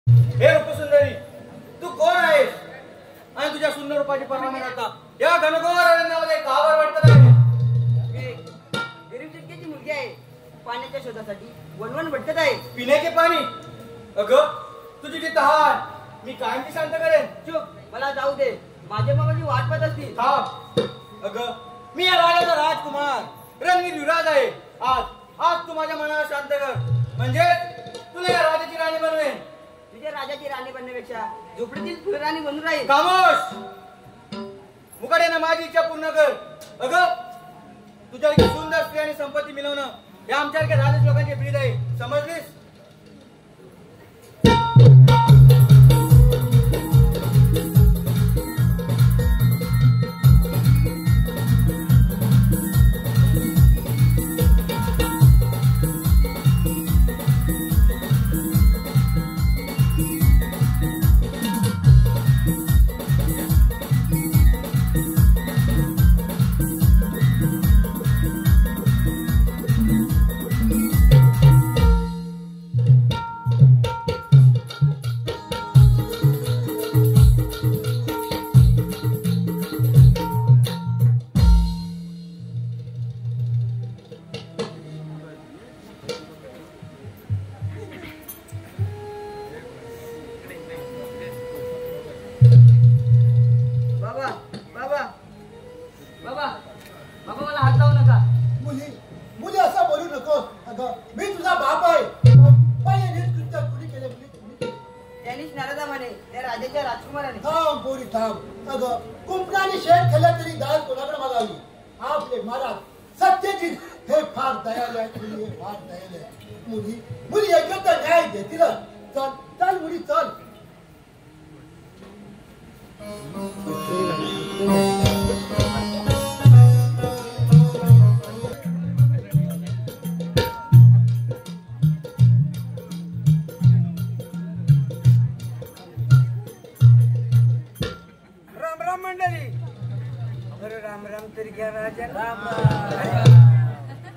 हे रूपसुंदरी, तू कोण आहेस आणि तुझ्या सुंदर रूपाची पर्वा न करता या घनघोर अरण्यामध्ये का बरं वाटत आहे? मी गरीब शेतकऱ्याची मुलगी आहे. पाण्याच्या शोधासाठी वनवन भटकत आहे. पिण्याचे पाणी? अगं तुझी जी तहान मी कायमची शांत करेन. चुप, मला जाऊ दे. माझ्या बाबाची वाट पाहत असतील. थांब. अगं मी या राजाचा राजकुमार रणवीर युवराज आहे. आज तू माझ्या मनाला शांत कर, म्हणजे तुला या राजाची राणी बनवेन. तुझ्या राजाची राणी बनण्यापेक्षा झोपडीतील फुलराणी बनून राहील. खामोश. मुकाट्यानं माझी इच्छा पूर्ण कर. अगं तुझ्या सुंदर स्त्री आणि संपत्ती मिळवणं हे आमच्यासारख्या राजस लोकांचे ब्रीद आहे, समजलीस?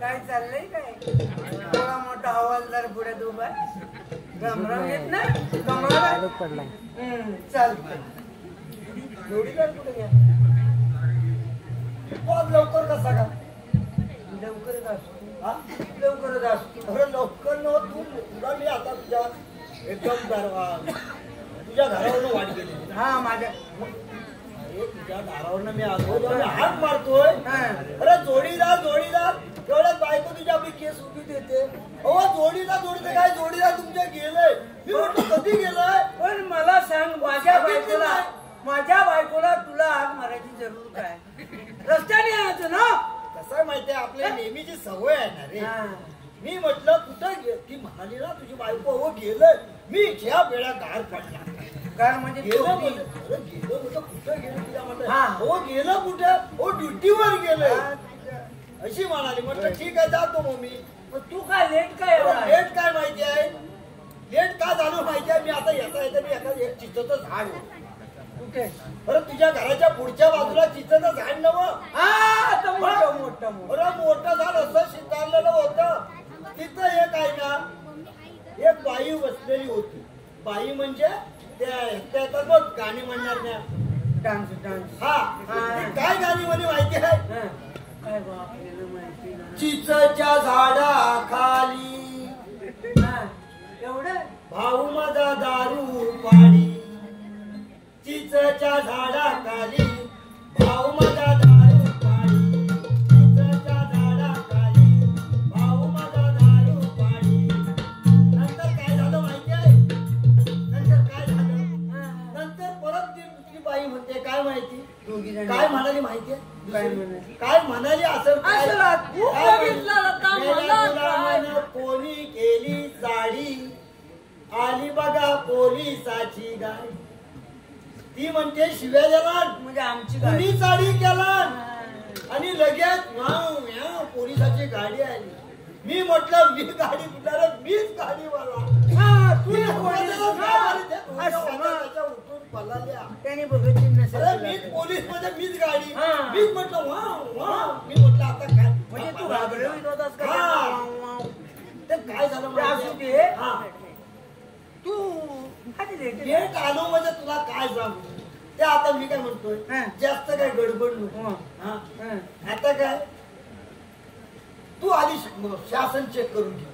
काय चाललंय? काय थोडा मोठा हवालदार पुढे उभा गमराम येत ना कमळा पडलाय. चालतंय. जोडीदार कुठे घ्या? लवकर कसा का? लवकरच असतो. हा लवकरच असतो. अरे लवकर न तू तुला मी आता तुझ्या एकदम तुझ्या घरावरून वाट गेली. हा माझ्या तुझ्या दारावरनं मी आलो हात मारतोय. अरे जोडीदार जोडीदार एवढ्याच बायको तुझ्या आपली केस उभी देते. अहो जोडीदार जोडीदार काय जोडीदार तुमच्या गेलंय. मी म्हटलं कधी गेलाय? पण मला सांग माझ्या बायकोला तुला आग मारायची जरूर काय? रस्त्याने यायचं ना. कसं माहितीये आपल्या नेहमीची सवय आहे ना रे. मी म्हटलं कुठं ती म्हणाली ना तुझी बायको हो गेलंय. मी ज्या वेळा गार पडला कारण म्हणजे गेलं म्हटलं कुठं गेलं तुझ्या म्हटलं हो गेलं कुठं? हो ड्युटीवर गेलं अशी म्हणाली. म्हटलं ठीक आहे जातो मग मी. तू काय लेट काय लेट काय माहिती आहे? लेट का झालं माहिती आहे? मी आता येता येतं मी एका एक चिंचेचं झाड कुठे? बरं तुझ्या घराच्या पुढच्या बाजूला चिंचेचं झाड नवं मोठं झाड असं शिंगारलेलं होतं. तिथं एक आहे ना एक बाई बसलेली होती. बाई म्हणजे त्या बघ गाणी म्हणणार ना डान्स डान्स. हा काय गाणी म्हणे माहिती आहे? काय चिंचेच्या झाडाखाली एवढं भाऊ माझा दारू पाडी. चिंचेच्या झाडाखाली भाऊ माझा दारू पाडी. चिंचेच्या झाडाखाली भाऊ माझा दारू पाडी. नंतर काय झालं माहिती आहे? नंतर काय झालं? नंतर परत ती बाई म्हणते काय माहिती? काय म्हणाली माहितीये? काय म्हणाली असं कोणी केली साडी आली बघा पोलिसाची गाडी. ती म्हणते शिव्या द्याला म्हणजे आमची कोणी साडी केला आणि लगेच पोलिसाची गाडी आली. मी म्हटलं मी गाडी कुठला मीच गाडीवाला. उठून पळाल्या त्याने बघितली नसेल. मीच पोलीस मध्ये मीच गाडी. मीच म्हटलं मी म्हटलं आता काय म्हणजे तू घाबरवीत होतास का? काय झालं तू लेट आलो म्हणजे तुला काय सांगू ते आता मी काय म्हणतोय जास्त काय गडबड नको. आता काय तू आधी शासन चेक करून घे.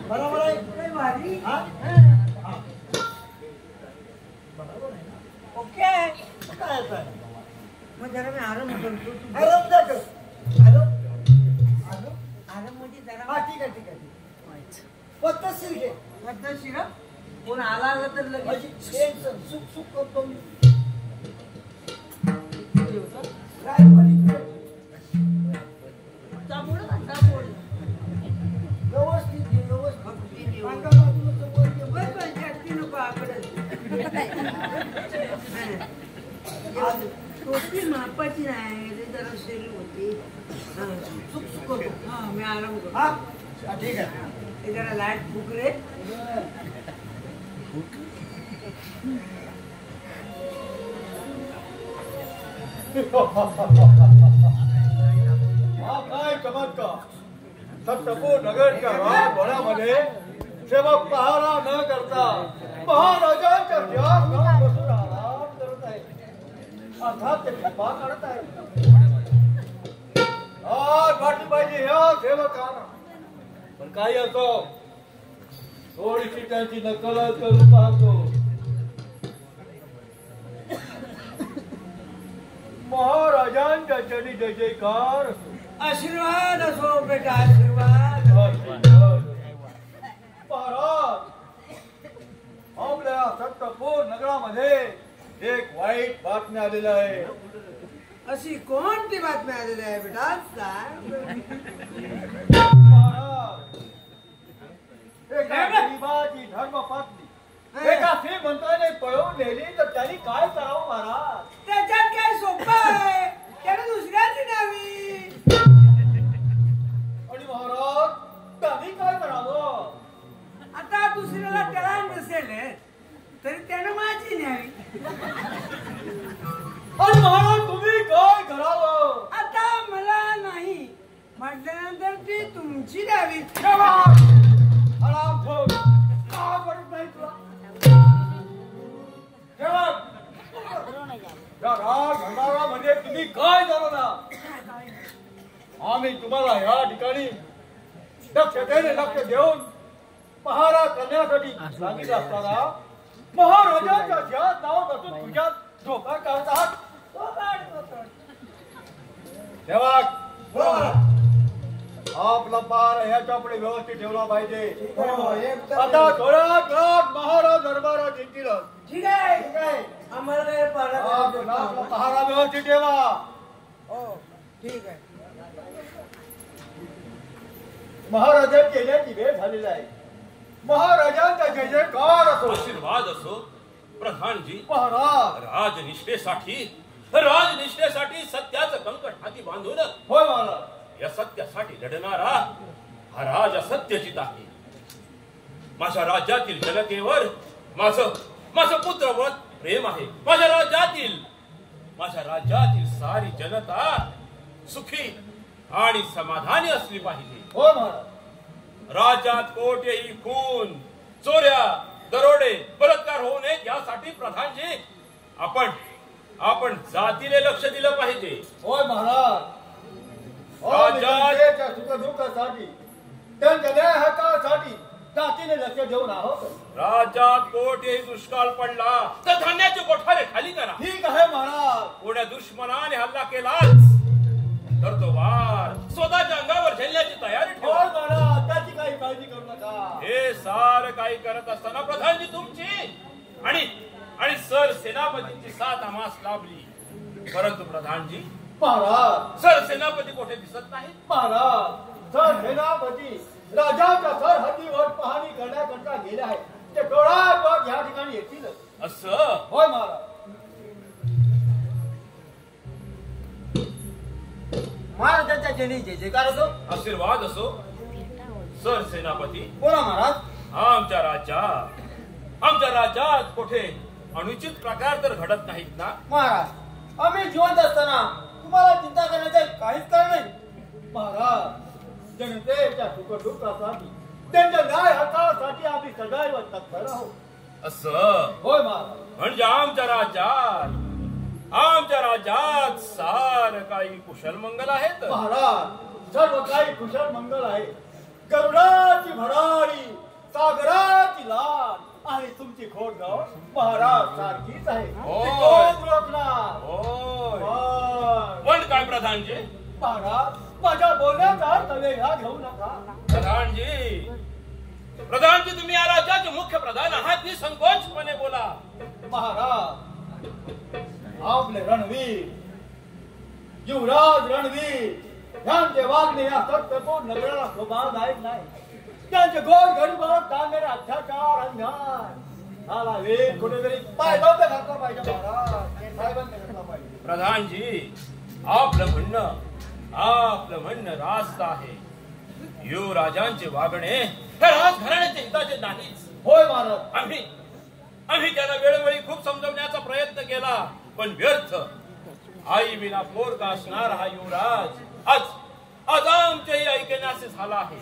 बरोबर आहे. ओके काय मग जरा मी आराम करतो. आराम द्या कर. हॅलो हॅलो आराम मध्ये जरा हा ठीक आहे ठीक आहे पद्धतशीर घे. पद्धतशीर कोण आला तर लगेच सुख सुख करतो मी. व्यवस्थित घे व्यवस्थित. टोपी मापाची नाही रे जरा शरीर होती. सुख सुख करतो. हा मी आराम करतो. हा ठीक आहे. ते जरा लाईट फुक रे. हा काय चमत्कार. सप्तपूर नगरच्या राजवाड्यामध्ये सेवक पहारा न करता महाराजांच्या ध्यानात बसून आराम करत आहे. अर्थात ते कृपा करत आहे. आज वाटली पाहिजे या सेवकांना. पण काही असो थोडीशी त्यांची नकल करून पाहतो. महाराजांच्या चरणी जय जयकार असो. आशीर्वाद असो बेटा आशीर्वाद. महाराज आपल्या सप्तपूर नगरामध्ये एक वाईट बातमी आलेली आहे. अशी कोणती बातमी आलेली आहे बेटा सांग. महाराज एका गरीबाची धर्मपत्नी एका श्रीमंताने पळवून नेली तर त्यांनी काय करावं महाराज. त्याच्यात काय सोपं आहे त्याने दुसऱ्याची न्यावी. आणि महाराज त्यांनी काय करावं. आता दुसऱ्याला त्याला नसेल तरी त्यानं माझी न्यावी. आणि महाराज तुम्ही काय करावं. आता मला नाही म्हटल्यानंतर ती तुमची द्यावी. आराम ठेव. का करत नाही तुला. म्हणजे तुम्ही काय झालं ना. आम्ही तुम्हाला या ठिकाणी दक्षतेने लक्ष देऊन पहारा करण्यासाठी सांगितलं असताना महाराजांच्या ज्या नाव बसून तुझ्यात धोका करतात. तेव्हा आपला पार ह्याच्या पुढे व्यवस्थित ठेवला पाहिजे. आता थोड्या काळात महाराज दरबारात येतील. ठीक आहे ठीक आहे आम्हाला काय आपला पहारा व्यवस्थित ठेवा. हो ठीक आहे. महाराजांची येण्याची वेळ झालेली आहे. महाराजांचा जय जयकार असो. आशीर्वाद असो. प्रधानजी महाराज राजनिष्ठेसाठी सत्याचं कंकट हाती बांधून होय महाराज. या सत्यासाठी लढणारा हा राज असत्यचित आहे. माझ्या राज्यातील जनतेवर माझं पुत्रवत प्रेम आहे. माझ्या राज्यातील सारी जनता सुखी आणि समाधानी असली पाहिजे. होय महाराज. राज्यात कोठेही खून चोऱ्या दरोडे बलात्कार होऊ नयेत यासाठी प्रधानजी आपण जातीने लक्ष दिलं पाहिजे. होय महाराज. राज्याच्या सुखदुःखासाठी त्यांच्या न्याय हक्कासाठी जातीने लक्ष देऊन आहोत. राज्यात कोठेही दुष्काळ पडला तर धान्याचे कोठारे खाली करा. ठीक आहे महाराज. कोण्या दुश्मनाने हल्ला केलाच तर तो वार स्वतःच्या अंगावर झेलण्याची तयारी ठेवा. होय महाराज. त्याची काही काळजी करू नका. हे सारं काही करत असताना प्रधानजी तुमची आणि सर सेनापतींची साथ आम्हास लाभली. परंतु प्रधानजी महाराज. सर सेनापती कोठे दिसत नाही. महाराज सर सेनापती राजाच्या सरहद्दीवर पाहणी करण्याकरता गेले आहेत. ते डोळ्यात या ठिकाणी येतील. असं होय महाराज. महाराजांच्या चरणी जय जयकार असो. आशीर्वाद असो. सर सेनापती बोला महाराज. आमच्या राज्यात कोठे अनुचित प्रकार तर घडत नाहीत ना. महाराज आम्ही जिवंत असताना तुम्हाला चिंता करण्याचे काहीच कारण नाही. महाराज जनतेच्या सुखदुःखासाठी त्यांच्या न्याय हक्का सदैव तत्पर राहू. असं होय महाराज. म्हणजे आमच्या राज्यात सार काही कुशल मंगल आहेत. महाराज सर्व काही कुशल मंगल आहे. गरुडाची भरारी, सागराची लाट आणि तुमची खोडगाव महाराज सारखीच आहे. होय. ती कोण रोखणार? होय. होय. पण काय प्रधानजी? महाराज माझ्या बोलण्याचा अर्थ वेगळा घेऊ नका. प्रधानजी तुम्ही या राज्याचे मुख्य प्रधान आहात. निसंकोचपणे बोला. महाराज आपले रणवीर युवराज रणवीर यांचे वागणे या सत्यपूर नगराला शोभादायक नाही. त्यांचे गोड गरीबावर टाळणारे अत्याचार अन्याय झाला वेग कुठेतरी पायदंड घातला पाहिजे. महाराज पायदंड घातला पाहिजे. प्रधानजी आपलं म्हणणं रास्त आहे. युवराजांचे वागणे हे राजघराण्याच्या हिताचे नाहीच. होय महाराज. आम्ही त्याला वेळोवेळी खूप समजवण्याचा प्रयत्न केला पण व्यर्थ. आई विना पोरका असणार हा युवराज आज आमच्याही ऐकण्याचे झाला आहे.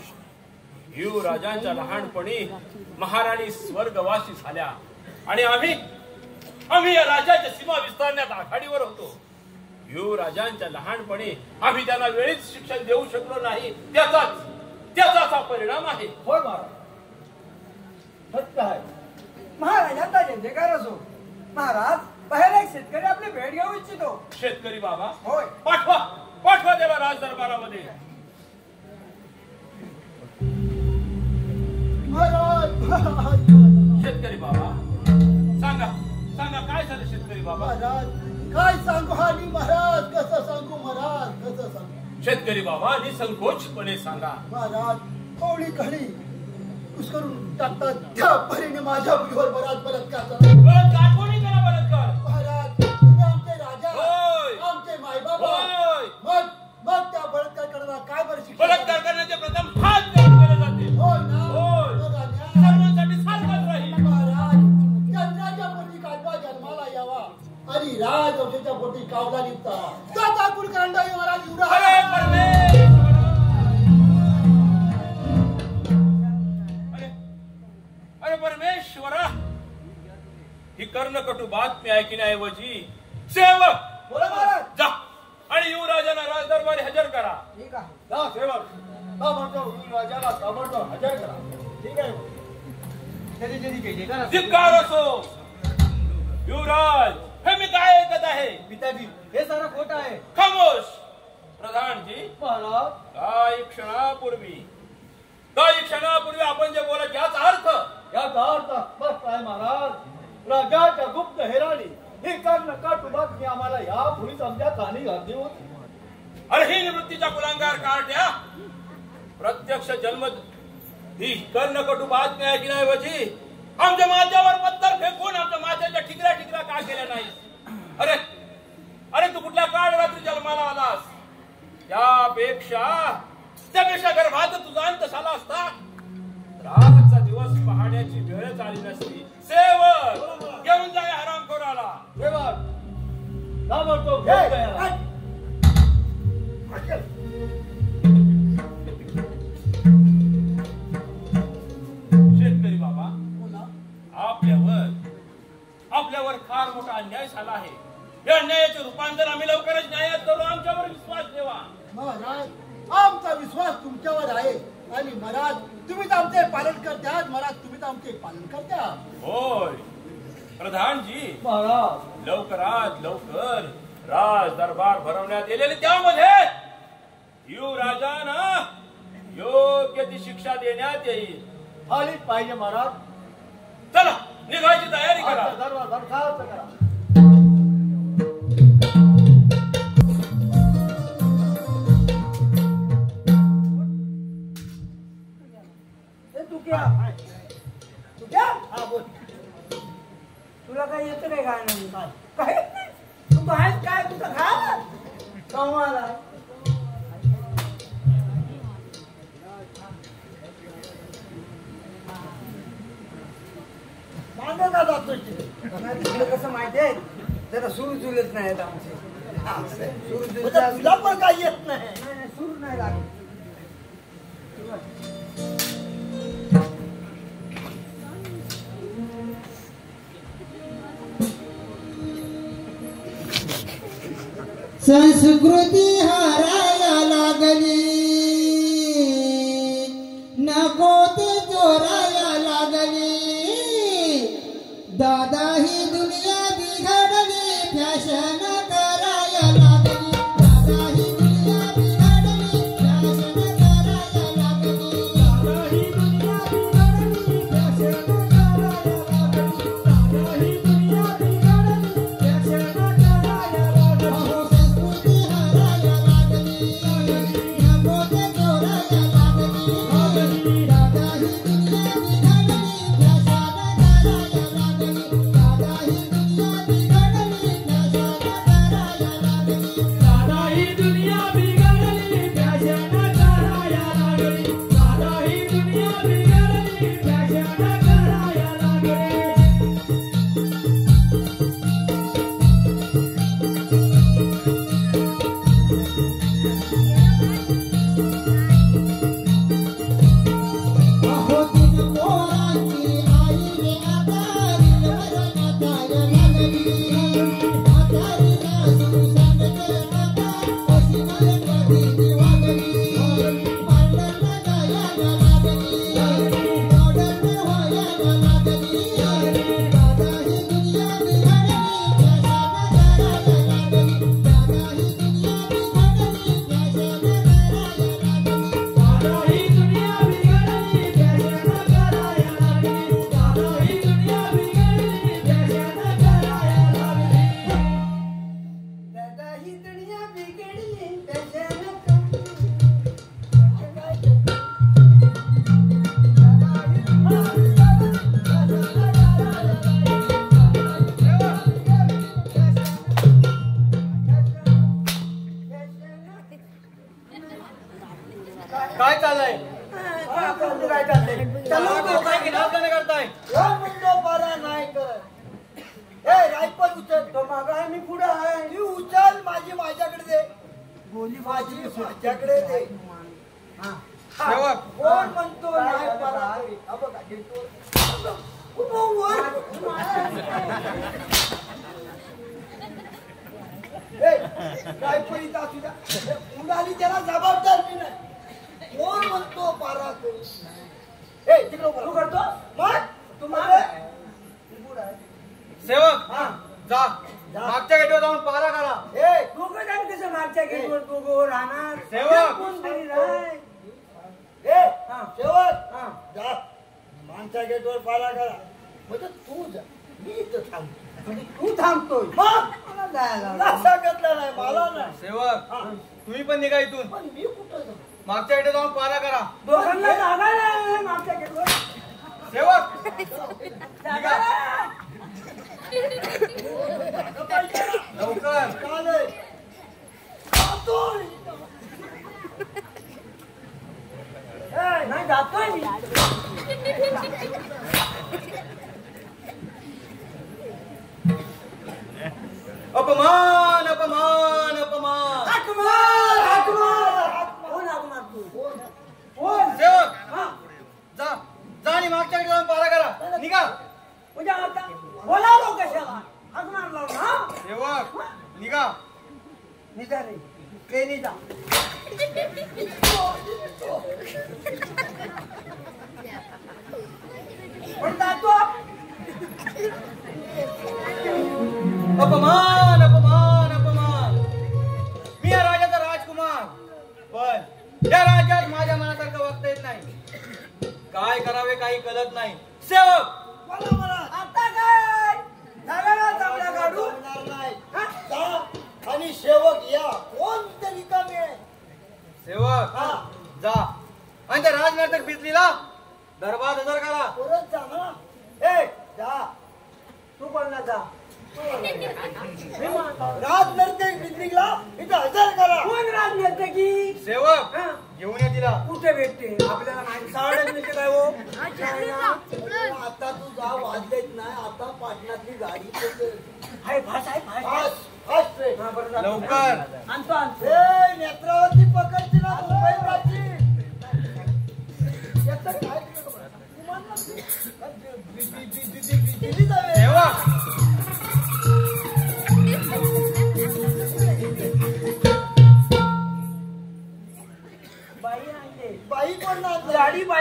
युवराजांच्या लहानपणी महाराणी स्वर्गवासी झाल्या आणि आम्ही या राज्याच्या सीमा विस्तारण्यात आघाडीवर होतो. युवराजांच्या लहानपणी आम्ही त्यांना वेळीच शिक्षण देऊ शकलो नाही. त्याचाच हा परिणाम आहे. होय महाराज सत्य आहे. महाराज आता जयकार असो. महाराज बाहेर एक शेतकरी आपली भेट घेऊ इच्छितो. शेतकरी बाबा होय. पाठवा त्याला राज दरबारामध्ये. शेतकरी बाबा सांगा काय झालं शेतकरी बाबा? महाराज काय सांगू आणि महाराज कसं सांगू महाराज कसं सांगू. शेतकरी बाबा निसंकोचपणे सांगा. महाराज कोवळी घडी कुस्करून टाकतात त्या परीने माझ्या मुलीवर बलात्कार झाला. बलात्कार कोणी केला? बलात्कार महाराज तुम्ही आमचे राजा होय. आमचे मायबाबा. होय. मग त्या बलात्कार करणारा काय बरं शिक्षा? बलात्कार करण्याचे प्रथम हात केले जाते. होय ना. होय. मग अन्याय. सर्वांसाठी सारखाच राहील. महाराज चंद्राच्या पोटी काढवा जन्माला यावा आणि राजवंशाच्या पोटी कावला निघता त्याचा कुलकरंडा महाराज एवढा. अरे परमेश्वरा! अरे परमेश्वरा! ही कर्णकटू बातमी ऐकण्याऐवजी सेवक बोला महाराज. जा आणि युवराजांना राजदरबारी हजर करा. ठीक आहे. जा सेवक ताबडतोब राजाला ताबडतोब हजर करा. ठीक आहे. धिक्कार असो. युवराज हे मी काय ऐकत आहे? पिताजी हे सारं खोट आहे. खामोश. प्रधानजी महाराज काही क्षणापूर्वी आपण जे बोलत याचा अर्थ याचा अर्थ स्पष्ट आहे महाराज. राजाच्या गुप्त हेराणी ही कर्णकट बातमी आम्हाला यापूर्वीच आमच्या कानी घातली होती. अरे ही निवृत्तीच्या कुलांगार कार्ट्या प्रत्यक्ष जन्म ही कर्णकटू बातमी ऐकण्याऐवजी आमच्या माझ्यावर पत्थर फेकून आमच्या माझ्याच्या ठिकऱ्या का केल्या नाही? अरे तू कुठल्या काळ रात्री जन्माला आलास? त्यापेक्षा गर्भात तुझा अंत झाला असता रातचा दिवस पाहण्याची वेळच आली नसती. सेवक घेऊन जाय हरामखोराला. सेवक ताबडतोब घेऊन जा. शेतकरी बाबा आपल्यावर फार मोठा अन्याय झाला आहे. या अन्यायाचे रूपांतर आम्ही लवकरच न्यायात करू. आमच्यावर विश्वास ठेवा. महाराज आमचा विश्वास तुमच्यावर आहे आणि महाराज तुम्हीच आमचे पालन करते आहात. महाराज तुम्हीच आमचे पालन करते आहात. होय प्रधानजी महाराज लवकरात लवकर राज दरबार भरवण्यात येईल. त्यामध्ये युवराजांना योग्य ती शिक्षा देण्यात येईल. आलीच पाहिजे महाराज. चला निघायची तयारी करा. आता दरवाजा बरखास्त करा. हा बोल. तुला काय येतं काय गाणं? काय तू बाहेर काय तुझं खा कमाला. मांडा जातो तुला कसं माहितीये जरा सुरू जुलत नाही आमचे. सुरू तुला पण काही येत नाही. सुरू नाही लागत. संस्कृती हाराया लागली नको ते चोराया लागली दादा ही दुनिया बिघडली फॅशन कराया लागली दादा ही दुनिया बिघडली फॅशन कराया लागली दादा ही दुनिया बिघडली फॅशन कराया लागली दादा ही दुनिया बिघडली फॅशन कराया लागली अहो संस्कृती हाराया लागली नको ते चोराया लागली दादा ही दुनिया बिघडली फॅशन कराया लागली दादा ही दुनिया बिघडली फॅशन कराया लागली दादा ही दुनिया बिघडली फॅशन कराया लागली दादा ही दुनिया बिघडली फॅशन कराया लागली अहो तीन पोरांची आई रे म्हातारी लवकर म्हाताऱ्या लागली म्हातारी सासू सांगते आता कशी माझी वागली पांढर जायला लागली मॉडर्न व्हायला लागली दादा ही दुनिया बिघडली फॅशन करायला लागली दादा ही दुनिया बिघडली फॅशन करायला लागली दादा ही दुनिया बिघडली फॅशन करायला लागली दादा ही दुनिया बिघडली फॅशन करायला लागली दादा ही दुनिया बिघडली फॅशन काय चाललंय काय चाललंय काय किनारपणे करताय म्हणतो पारा नाही कर ए रायपल उचल तो मागा मी पुढे आहे ती उचल माझ्याकडे दे बोली माझी माझ्याकडे दे सेवक कोण म्हणतो नाही पारा बघा घेतो रायपळीत असू द्या उडाली त्याला जबाबदार मी नाही कोण म्हणतो पारा करू ए तिकडे तू करतो मग तुम्हाला सेवक जा मागच्या गेटवर जाऊन पारा करा ए दोघं जाण कसं मागच्या गेटवर दोघं राहणार सेवक. कोणतरी राह ए हा. शेवट हा. जा माणसा गेटवर पारा करा म्हणजे तू जा मी इथं थांबतो म्हणजे तू थांबतोय मग मला जायला लागलं. सांगितलं नाही मला नाही सेवक हा. तुम्ही पण निघा इथून पण मी कुठं जाऊ मागच्या गेटवर जाऊन पारा करा दोघांना जागा नाही मागच्या गेटवर सेवक जागा नाही. लवकर चालेल जातोय. नाही जातोय मी अपमान अपमान अपमान हाक मार, हाक मार. कोण हाक मारतो? कोण? सेवक हा. जा जा आणि मागच्या गेटवर जाऊन पारा करा निघा म्हणजे आता बोलावलो कशाला हाक मारला ना सेवक निघा निघा रे ट्रेनी जा पण जातो अपमान अपमान अपमान मी या राजाचा राजकुमार पण या राज्यात माझ्या मनासारखं वागता येत नाही काय करावे काही कळत नाही सेवक मला मला आता काय नगाला चांगला काढू जमणार नाही. जा आणि शेवक या कोण तरी कमी आहे सेवक हा जा आणि त्या राजनर्तक बिजलीला दरबार हजर करा परत जा ना ए जा तू पण ना जा राज नर्तक बिद्रिकला इथं हजर करा कोण राज नेते की सेवक हा. घेऊन या तिला कुठे भेटते आपल्याला माहिती साड्यात मिळते काय हो आता तू जा वाजलेत नाही आता पाटणातली गाडी हाय भास आहे भास फास्ट फास्ट ट्रेन हा, बरं झालं. लवकर आणतो आणतो ए नेत्रावरती पकडची ना मुंबईची याचं काय तिकडं बघा. तू मान ना. दिल्ली जाऊया. सेवक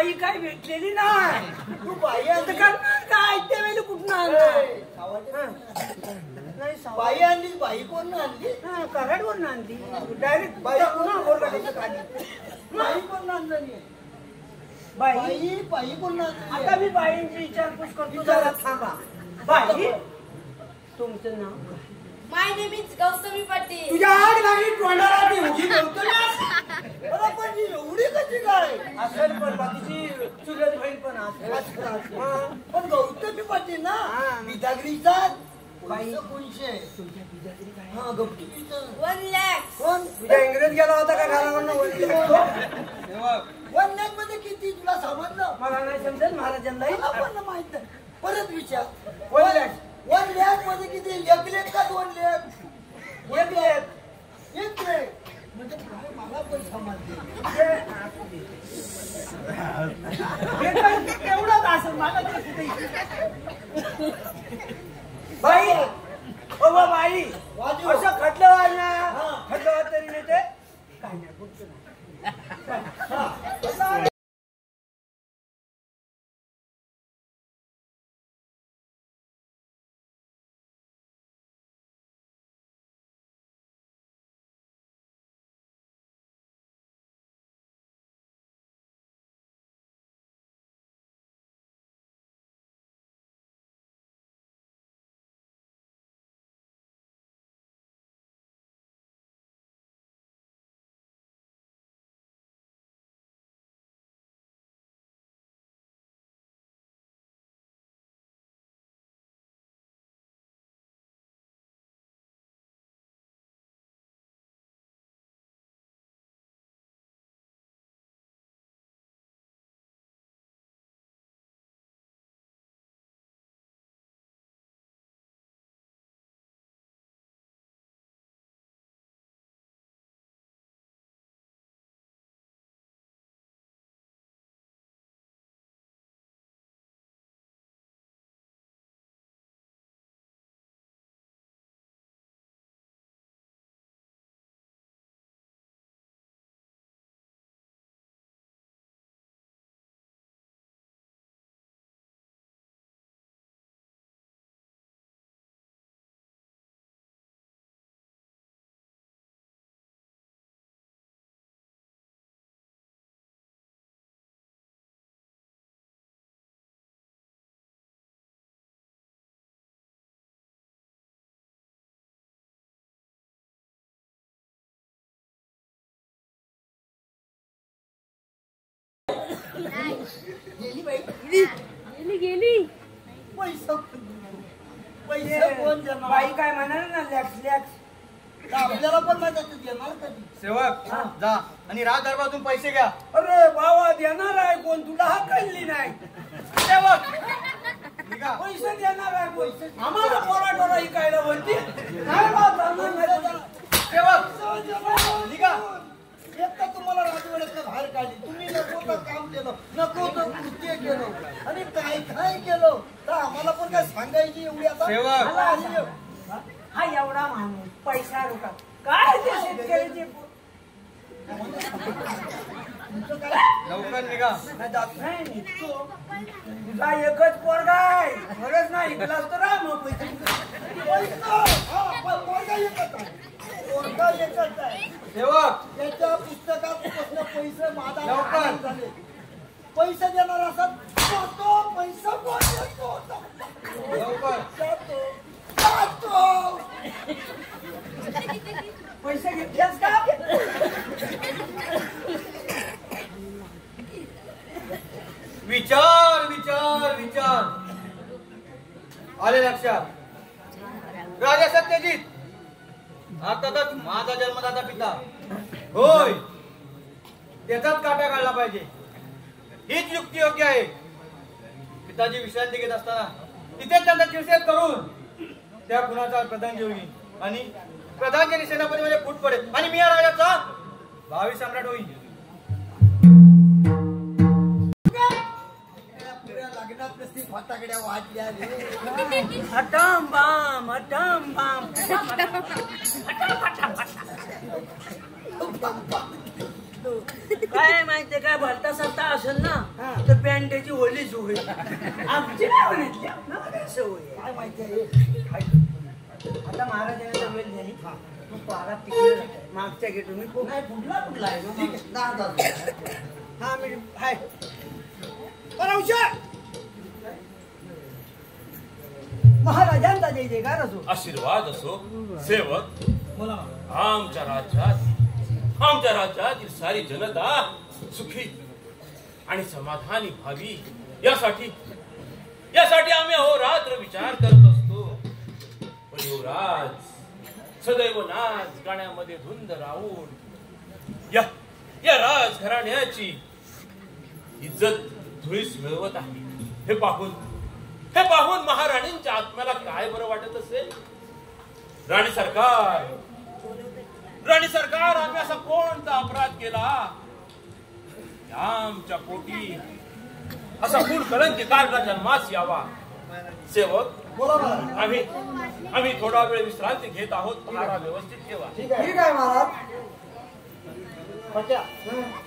बाई काय भेटलेली नाही. तू बाई आता आणली करणार काय त्या वेळेला कुठं आणणार? ए, सावत्र. नाही सावत्र. बाई आणली बाई कोण आणली हा कराडवरून आणली डायरेक्ट बाई कोण बाई कोण आणली बाई बाई कोण आता आणली मी बाईंची विचारपूस करतो जरा थांबा. बाई तुमचं नाव काय? माय नेम इज गौतमी पाटील. तुझ्या आग लागली तोंडाला ती उगी गौतमी मला पण ही एवढी कशी काय असेल पण बाकीची चुलत बहीण पण असेल. हा. पण गौतमी पाटील ना हा. बिदागरीचा बाई. कोणशे तुमच्या बिजारी काय? हा गौतमीचं 1 लाख. कोण तुझ्या इंग्रज गेला होता का घरावरनं वरती? 1 लाख मध्ये किती तुला समजलं मला नाही समजेल महाराजांना. मला पण माहित नाही. परत विचार 1 लाख. 1 लाख मध्ये किती 1 लाख का 2 लाख 1 लाख. 1 लाख म्हणजे काय मला पण समजलं एवढंच असेल मला तर कुठे. बाई ओ बाई वाजव. असं खटलं वाज ना हा. खटलं वाज तरी नाही ते काय नाही पुढचं नाही. गेली बाई गेली. पैसा पैसे कोण देणार बाई काय म्हणाल ना लॅक्स लॅक्स. आपल्याला पण माहिती आहे, तू देणार कधी सेवक जा आणि राज दरबारातून पैसे घ्या. अरे बाबा देणार आहे कोण तुला हा कळली नाही. सेवक निघा. पैसे देणार आहे कोण आम्हाला पोरा टोरा इकायला वरती नाही बा चालणार नाही. सेवक निघा. एक तर तुम्हाला राजवाड्यातनं बाहेर काढली तुम्ही नको तर काम केलं नको तर कृत्य केलं आणि काय काय केलं तर आम्हाला पण काय सांगायची एवढी आता सेवक. मला आली. हा एवढा माणूस पैसा रुका काय ते शेतकऱ्याचे तुमचं काय लवकर निघा. नाही निघतो. तुझा एकच पोरगा आहे खरंच नाही इकलास तर राह मग पैसे. पैसा हा पण पोरगा एकच आहे पोरगा एकच आहे सेवक त्याच्या पुस्तकात बसलं पैसे माझा लवकर. आनंद झाले पैसे देणार असत तो पैसा कोण देतो लवकर. जातो जातो पैसे घेतल्यास का विचार विचार विचार आले लक्षात. राजा सत्यजित अर्थातच माझा जन्मदाता पिता होय त्याचाच काटा काढला पाहिजे हीच युक्ती योग्य आहे. पिताजी विश्रांती घेत असताना तिथेच त्यांचा चिरसेद करून त्या गुणाचा प्रधान होईल आणि प्रधानगिरी सेनापती म्हणजे फूट पडेल आणि मी या राजाचा भावी सम्राट होईल. पुऱ्या लग्नात नसती फटाकड्या वाजल्या हटाम बाम हटाम बाम. काय माहितीये काय भलता सत्ता असेल ना तर पॅन्टेची होलीच होईल आमची नाही म्हणायची आपल्याला सवय काय माहिती आता महाराजांचा वेळ झाली तू पारा तिकडे मागच्या गेटून मी कुठला आहे हा मी हाय महाराजांचा जय जयकार असो आशीर्वाद असो सेवक आमच्या राज्यातील सारी जनता सुखी आणि समाधानी व्हावी यासाठी आम्ही अहोरात्र विचार करत असतो. पण युवराज सदैव नाच गाण्यामध्ये धुंद राहून या राजघराण्याची इज्जत धुळीस मिळवत आहे. हे पाहून महाराणींच्या आत्म्याला काय बरं वाटत असेल. राणी सरकार आम्ही असा कोणता अपराध केला आमच्या पोटी असा फुल कलंकी कारला जन्मास यावा. सेवक आम्ही थोडा वेळ विश्रांती घेत आहोत. पहारा व्यवस्थित ठेवा. ठीक आहे महाराज.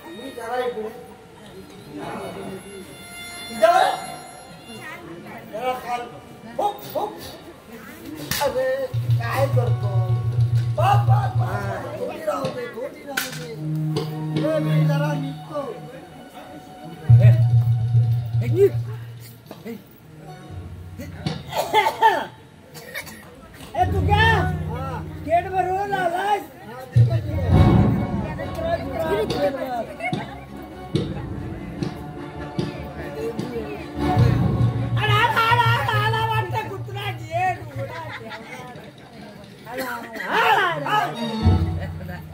मी जरा इकडे अरे काय करतो थोडी राहू दे मी जरा निघतो. तू क्या गेट भरून आलास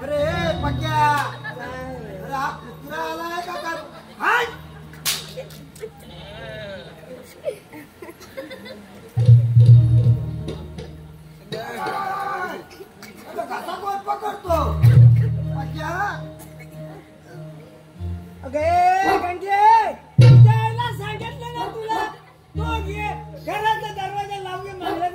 अरे पक्या अरे हा कुत्रा आलाय का काय कसा कोण पकडतो पक्या अगे गंगे जायला सांगितलं ना तुला तो घे घराचा दरवाजा लावून मागला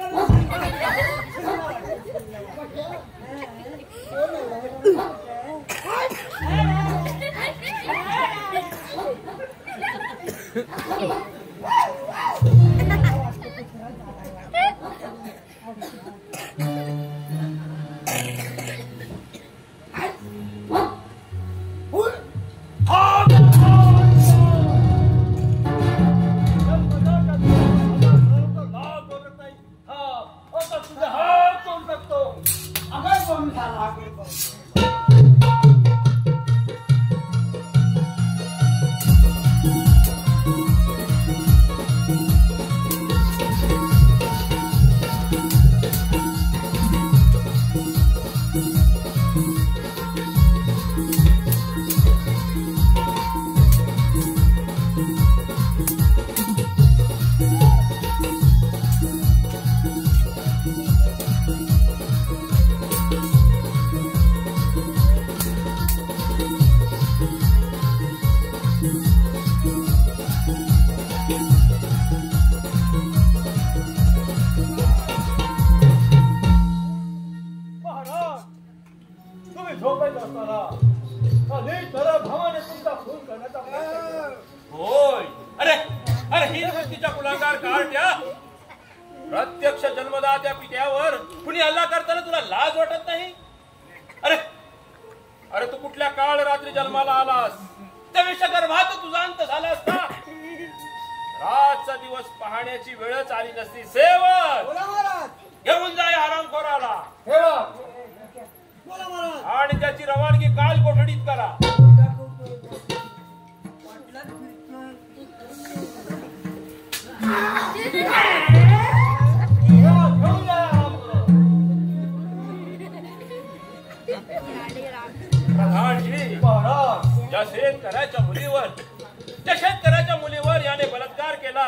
प्रत्यक्ष जन्मदात्या पित्यावर कुणी हल्ला करताना तुला लाज वाटत नाही. अरे तू कुठल्या काळ रात्री जन्माला आलास त्यापेक्षा गर्भात तुझा अंत झाला असता. रातचा दिवस पाहण्याची वेळच आली नसती. सेवक घेऊन जाय हरामखोराला आणि त्याची रवानगी काल कोठडीत करा. ज्या शेतकऱ्याच्या मुलीवर याने बलात्कार केला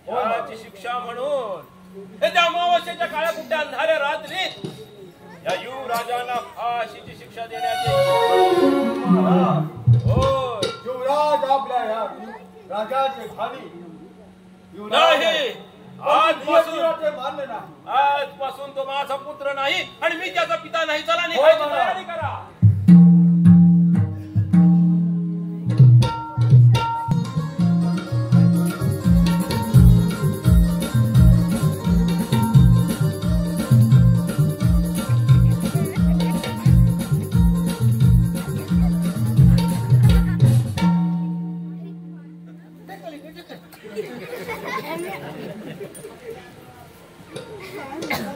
त्याची शिक्षा म्हणून त्या अमावस्येच्या काळ्या कुठल्या अंधाऱ्या रात्री या युवराजांना फाशीची शिक्षा देण्यात येईल. युवराज आपल्या या राजाचे भावी नाही. मान्य नाही. आजपासून तो माझा पुत्र नाही आणि मी त्याचा पिता नाही. चला निघायची तयारी करा.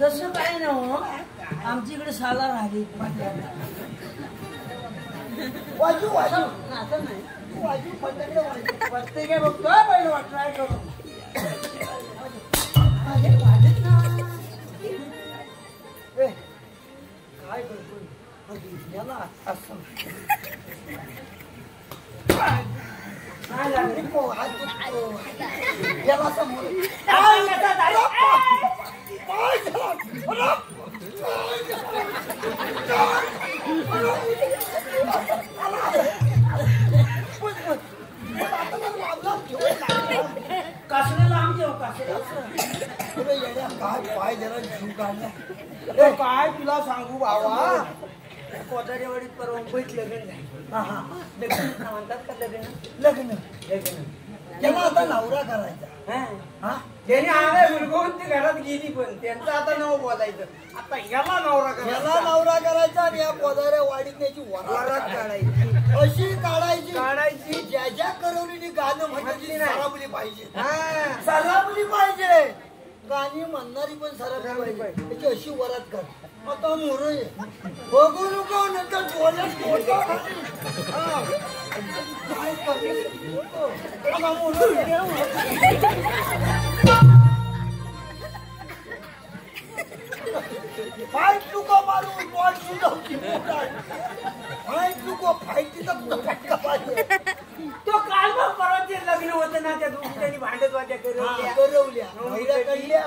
तसं काय ना हो आमच्या इकडे साला राहिली वाजू वाजू आता नाही वाजू फटाकडे वाजू वाटते काय बघतो पहिलं वाटणार करू ए, काय करतो याला असं काय लागले दुखतो, हात दुखतो. याला समोर काय नका दारू? पाय झाला. कासऱ्याला आमच्या कासऱ्याला अरे येड्या, काय पाय जरा जीव काढला. ए, काय तुला सांगू बाबा कोदाडेवाडीत परवा मुंबईत लग्न झालं. हा हा लग्न म्हणतात का लग्न लग्न लग्न त्याला आता नवरा करायचा हा हा त्याने आलं मुलगवून ती घरात गेली पण त्यांचं आता नाव बोलायचं आता याला नवरा याला करायचा नवरा करायचा आणि या कोदाऱ्या वाडीत त्याची वरात वरात काढायची अशी काढायची काढायची ज्या ज्या करवलीने गाणं म्हटली म्हटली नाही. सराबली पाहिजे हा सराबली पाहिजे गाणी म्हणणारी पण सराबली पाहिजे त्याची अशी वरात कर आता मोर बघू नको नंतर डोळ्यात डोळा घालीन. हा. काय करते? आता मोरं फाईट नको मारू बॉल सुद्धा फाईट नको फाईटीचा फटका पाहिजे तो काल मग परवा ते लग्न होतं ना त्या दोघी त्यांनी भांडत वाट्या हा, करून करवल्या नवऱ्या काढल्या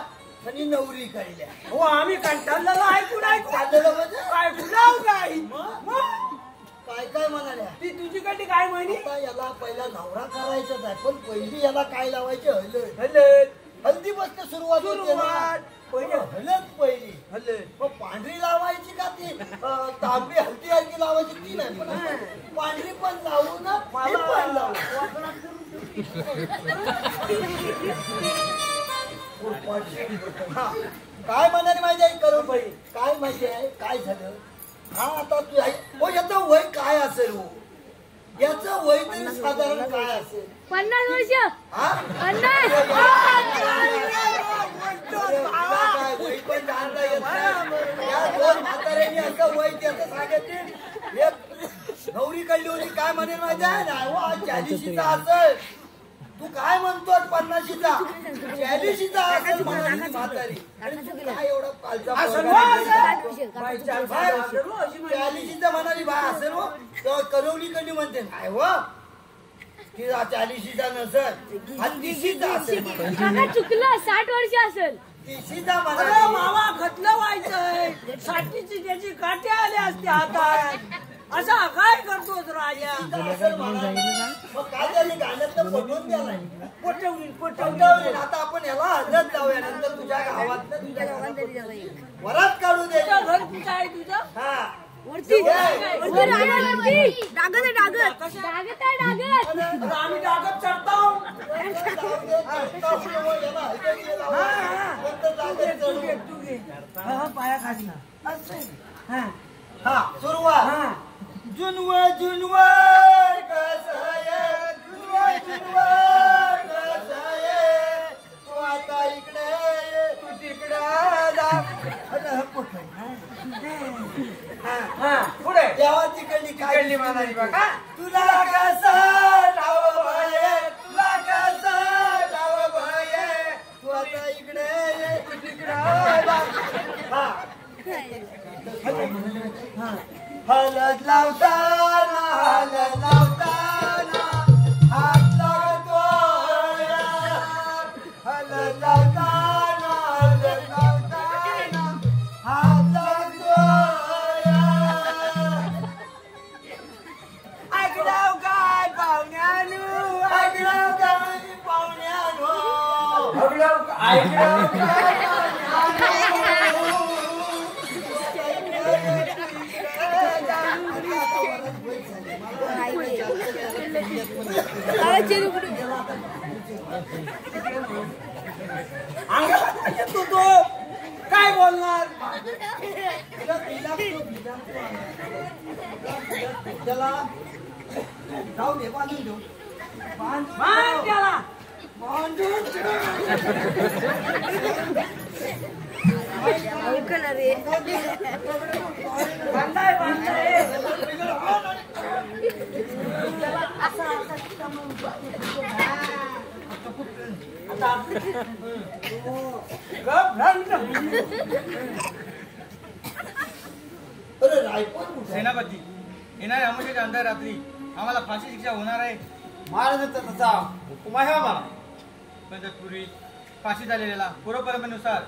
आणि नवरी काढल्या हो आम्ही कंटाळलेलो ऐकून ऐकून काढलेलं म्हणजे काय गुलाव काय मग? काय काय म्हणाल्या ती तुझीकडे काय म्हणी आता याला पहिला नवरा करायचाच आहे पण पहिली याला काय लावायचे हळद हलत हल्दीपासून सुरुवात होते ना. सुरुवात पहिले हळद पहिली हलत मग पांढरी लावायची का ती तांबडी हलदी हलदी लावायची ती नाही पण पांढरी पण लावू ना हे पण लावू हा. काय म्हणाले माहिती आहे करून काय माहिती आहे काय झालं हा आता तू हो याचं वय काय असेल हो याचं वय तरी साधारण काय असेल 50 वर्ष हा 50 काय वय पण जाणता येत नाही. या दोन म्हाताऱ्यांनी असं वय त्याचं सांगितले एक नवरी कळली होती काय म्हणेल माहिती आहे ना हो आज 40शीचा असेल तू काय म्हणतोस 50शीचा 40शीचा असेल म्हणाली म्हातारी आणि तू काय एवढा कालचा चालीशीचा म्हणाली बा असेल हो तेव्हा करवली कडली म्हणते काय हो ती 40शीचा नसेल हा 30शीचा असेल म्हणाली. काका चुकलं 60 वर्ष असेल 30शीचा अरे म्हणाली मामा खतलं व्हायचंय साठीची त्याची काटे आले असते हातात असा काय करतोस राजा असेल म्हणाली. मग काय झाली गाण्यात पटवून द्यालाय पटवली पटवली आता आपण याला हजत जाऊया नंतर तुझ्या गावात तुझ्या घरात वरात काढू दे घर कुठं आहे तुझं हा वरती वर वर आहे वरती डागत आहे डागत डागत आहे डागत अरे आम्ही डागत चढतो तू घे हा पाया खाली हा सुरुवात हा जुनव जुनव कसाये जुनव जुनव कसाये तू आता इकडे ये, तू तिकडे जा अरे हा कुठे? हा पुढे तेव्हा तिकडली काय तिकडली म्हणाली बघा तुला कसं डाव भये तुला कसं डाव भये तू आता इकडे ये, तू तिकडे जा हा हलद लावताना हात लागतोय हलद लावताना हात लागतोय ऐकलाव काय पाहुण्यानु ऐकलं काय पाहुण्यानो ऐकलाव काय तू तो काय बोलणार त्याला जाऊ दे बांधून देऊ मान त्याला रे बांधाय अरे रायपूर कुठे? सेनापती येणाऱ्या अमावस्येच्या अंधार रात्री आम्हाला फाशी शिक्षा होणार आहे. महाराजांचा तसा हुकुम आहे आम्हाला. पण तत्पूर्वी फाशी झालेल्या पूर्वपरंपरेनुसार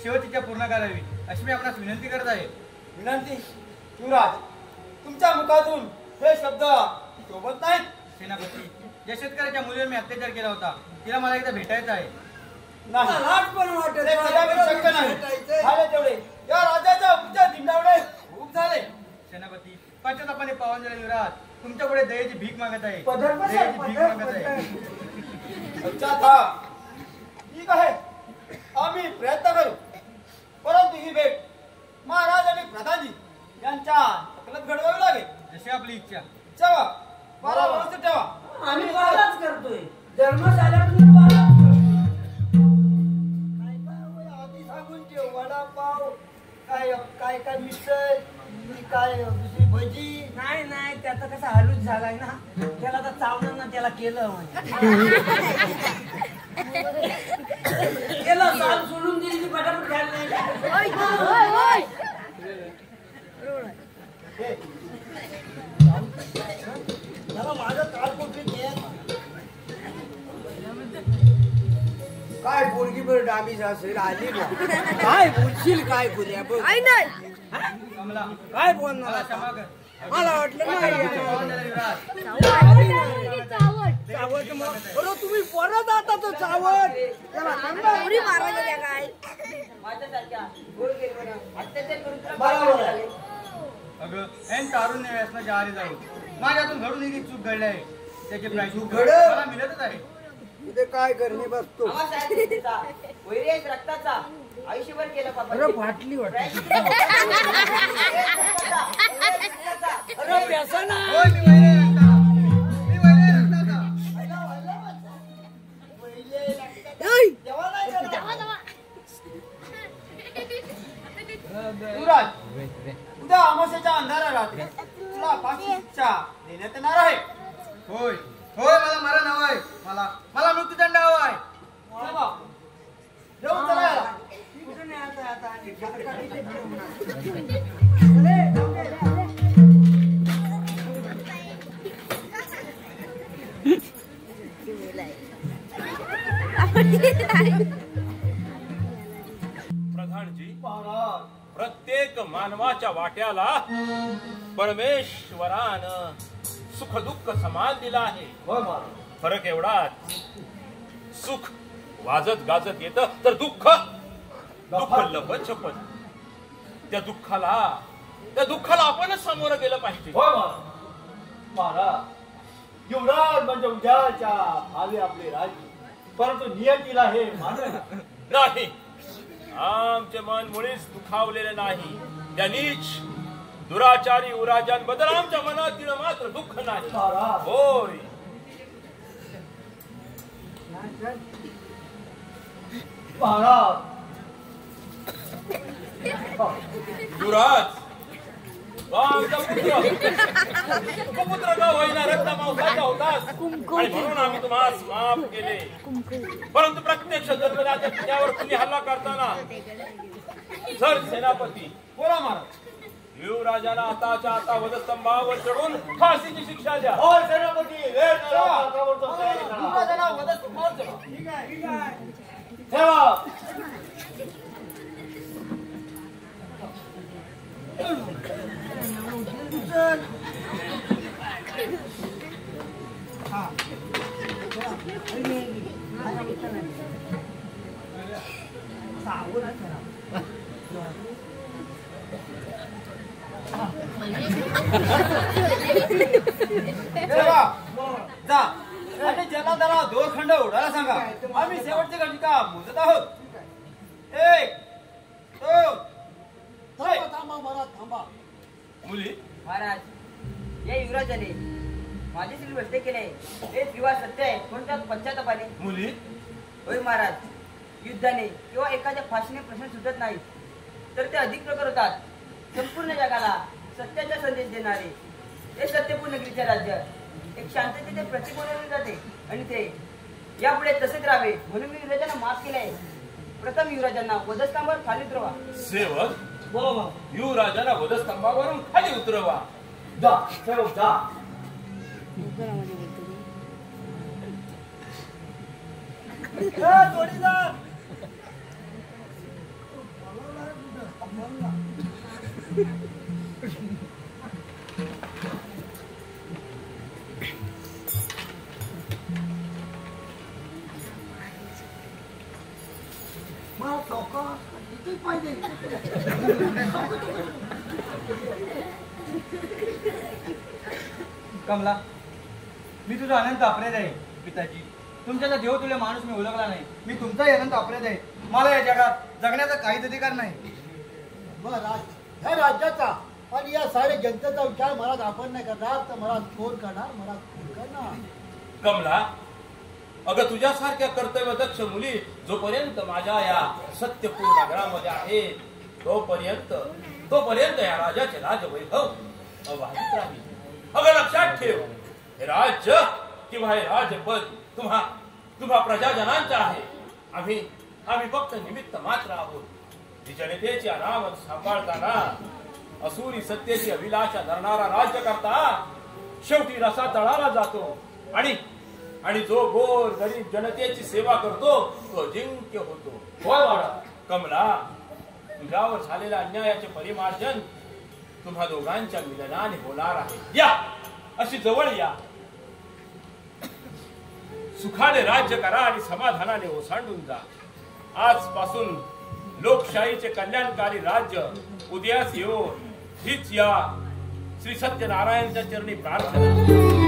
शेवटची पूर्ण करावी अशी मी आपणास विनंती करत आहे. विनंती युवराज, तुमच्या मुखातून हे शब्द शोभत नाहीत. सेनापती, ज्या शेतकऱ्याच्या मुलीवर मी अत्याचार केला होता तिला मला एकदा भेटायचं आहे. नाही, लाट पण वाटत ते कदापि शक्य नाही. झाले तेवढे या राजाच्या उपचार दिंडावडे खूप झाले. सेनापती, पश्चातापाने पावन झाले युवराज, तुमच्या पुढे दयेची भीक मागत आहे. पदर बसा, दयेची भीक पदर, मागत आहे. अच्छा था, ठीक आहे, आम्ही प्रयत्न करू. परंतु ही भेट महाराज आणि प्रधानजी यांच्या तकलत घडवावी लागेल. जशी आपली इच्छा. ठेवा, मला व्यवस्थित ठेवा. आम्ही पालाच करतोय. जन्म झाल्यापासून पालाच करतोय. काय काय होय, आधी सांगून ठेव. वडापाव, काय काय काय मिसळ, काय दुसरी भजी. नाही नाही, त्याचा कसा हलूच झालाय ना, त्याला तर चावणार ना, त्याला केलं म्हणजे. केलं चाल सोडून दिली की पटापट घ्यायला नाही का? ओय ओय ओय हे, जरा माझं तालपोटी घे. काय पोरगी बर डाबी असेल आली बा. काय बोलशील काय बोलया बघ. आई नाही कमला, काय बोलणार मला आता? क्षमा कर. मला वाटलं पश्चातापाने पावन नाही. झाले युवराज. चावट मग बरं, तुम्ही परत आता तो चावट त्याला थांबा. उडी मारायला द्या काय बरोबर आहे. अगं ऐन तारुण्य व्यसनाच्या आहारी जाऊ माझ्यातून घडून ही चूक घडली आहे. त्याचे प्रायश्चित्त घडलं? मला मिळतच आहे. उद्या काय करणे बसतो. वैरेज रक्ताचा आयुष्यभर केलं बाबा. अरे फाटली वाटत. अरे पैसा ना. होय, मी वैरी आहे रक्ताचा. मी वैरी आहे रक्ताचा. ओय जेव्हा नाही करणार. जावा जावा युवराज, उद्या अमावस्येच्या अंधारा रात्री तुला फाशी शिक्षा देण्यात येणार आहे. होय होय, मला मरण हवं आहे. मला मृत्यूदंड हवा आहे. चला, जेवून चला याला. कुठं नाही आता आता आणि सरकारी प्रधानजी, महाराज, प्रत्येक मानवाच्या वाट्याला परमेश्वरानं सुख दुःख समान दिला आहे. होय महाराज. फरक एवढाच, सुख वाजत गाजत येतं तर दुःख लपत छपत. त्या दुःखाला आपणच सामोरं गेलं पाहिजे. होय महाराज. महाराज, युवराज म्हणजे उद्याच्या भावी आपले राज्य, परंतु नियतीला हे मानलं नाही, आमचे मन मुळीच दुखावलेले नाही. त्या नीच दुराचारी युवराजांबद्दल आमच्या मनात तिनं मात्र दुःख नाही. महाराज. होय, महाराज. युवराज, आमचा पुत्र का होईना रक्त मांसाचा होतास आणि म्हणून आम्ही तुम्हाला माफ केले. परंतु प्रत्यक्ष जन्मदात्या पित्यावर तुम्ही हल्ला करताना जर सेनापती बोला महाराज. युवराजाला आताच्या आता वधस्तंभावर चढून फाशीची शिक्षा द्या. होय सेनापती, वेळ न लावता ताबडतोब तयारी करा. युवराजाला वधस्तंभावर चढवा. ठीक आहे ठीक आहे. ठेवा. ठेवा. जा आणि ज्याला त्याला दोरखंड उडायला सांगा. आम्ही शेवटची घंटिका मोजत आहोत. एक, दोन, मुली, महाराज, या युवराजाने माझे श्री वर्षे केले हे विवाह सत्य आहे, कोणत्या पश्चातापाने मुली, होय महाराज, युद्धाने किंवा एखाद्या फाशीने प्रश्न सुटत नाही तर ते अधिक प्रखर होतात. संपूर्ण जगाला सत्याचा संदेश देणारे हे सत्यपूर्ण नगरीचे राज्य एक शांततेचे प्रतीक बनवले जाते आणि ते यापुढे तसेच राहावे म्हणून मी युवराजांना माफ केले आहे. प्रथम युवराजांना वधस्तंभावर खाली उतरवा. सेवक, बोला युवराजाला वधस्तंभावरून खाली उतरवा. जा सेवक जा. जोडीदार मला चौका किती पाहिजे. कमला, मी तुझा अनंत अपराध आहे पिताजी. तुमच्याचा देव तुला माणूस मी ओळखला नाही. मी तुमचाही अनंत अपराध आहे. मला या जगात जगण्याचा काहीच अधिकार नाही. ह्या राज्याचा आणि या साऱ्या जनतेचा विचार मला आपण नाही करणार तर मला कोण करणार. मला कोण करणार. कमला, अगं तुझ्यासारख्या कर्तव्यदक्ष मुली जोपर्यंत माझ्या या सत्यपूर्ण नगरामध्ये आहे तोपर्यंत या राजाचे राजवैभव अबाधित राहील. अगं लक्षात ठेव, हे राज्य किंवा हे राजपद तुम्हा प्रजाजनांचे आहे. आम्ही फक्त निमित्त मात्र आहोत. जी जनतेची अनामत सांभाळताना असुरी सत्तेची अभिलाषा धरणारा राज्यकर्ता शेवटी रसा तळाला जातो आणि जो गोर गरीब जनतेची सेवा करतो तो अजिंक्य होतो. होय वाडा. कमला, तुझ्यावर झालेल्या अन्यायाचे परिमार्जन तुम्हा दोघांच्या मिलनाने होणार आहे. या, अशी जवळ या. सुखाने राज्य करा आणि समाधानाने ओसांडून जा. आजपासून लोकशाहीचे कल्याणकारी राज्य उदयास येवो हीच या श्री सत्यनारायणच्या चरणी प्रार्थना.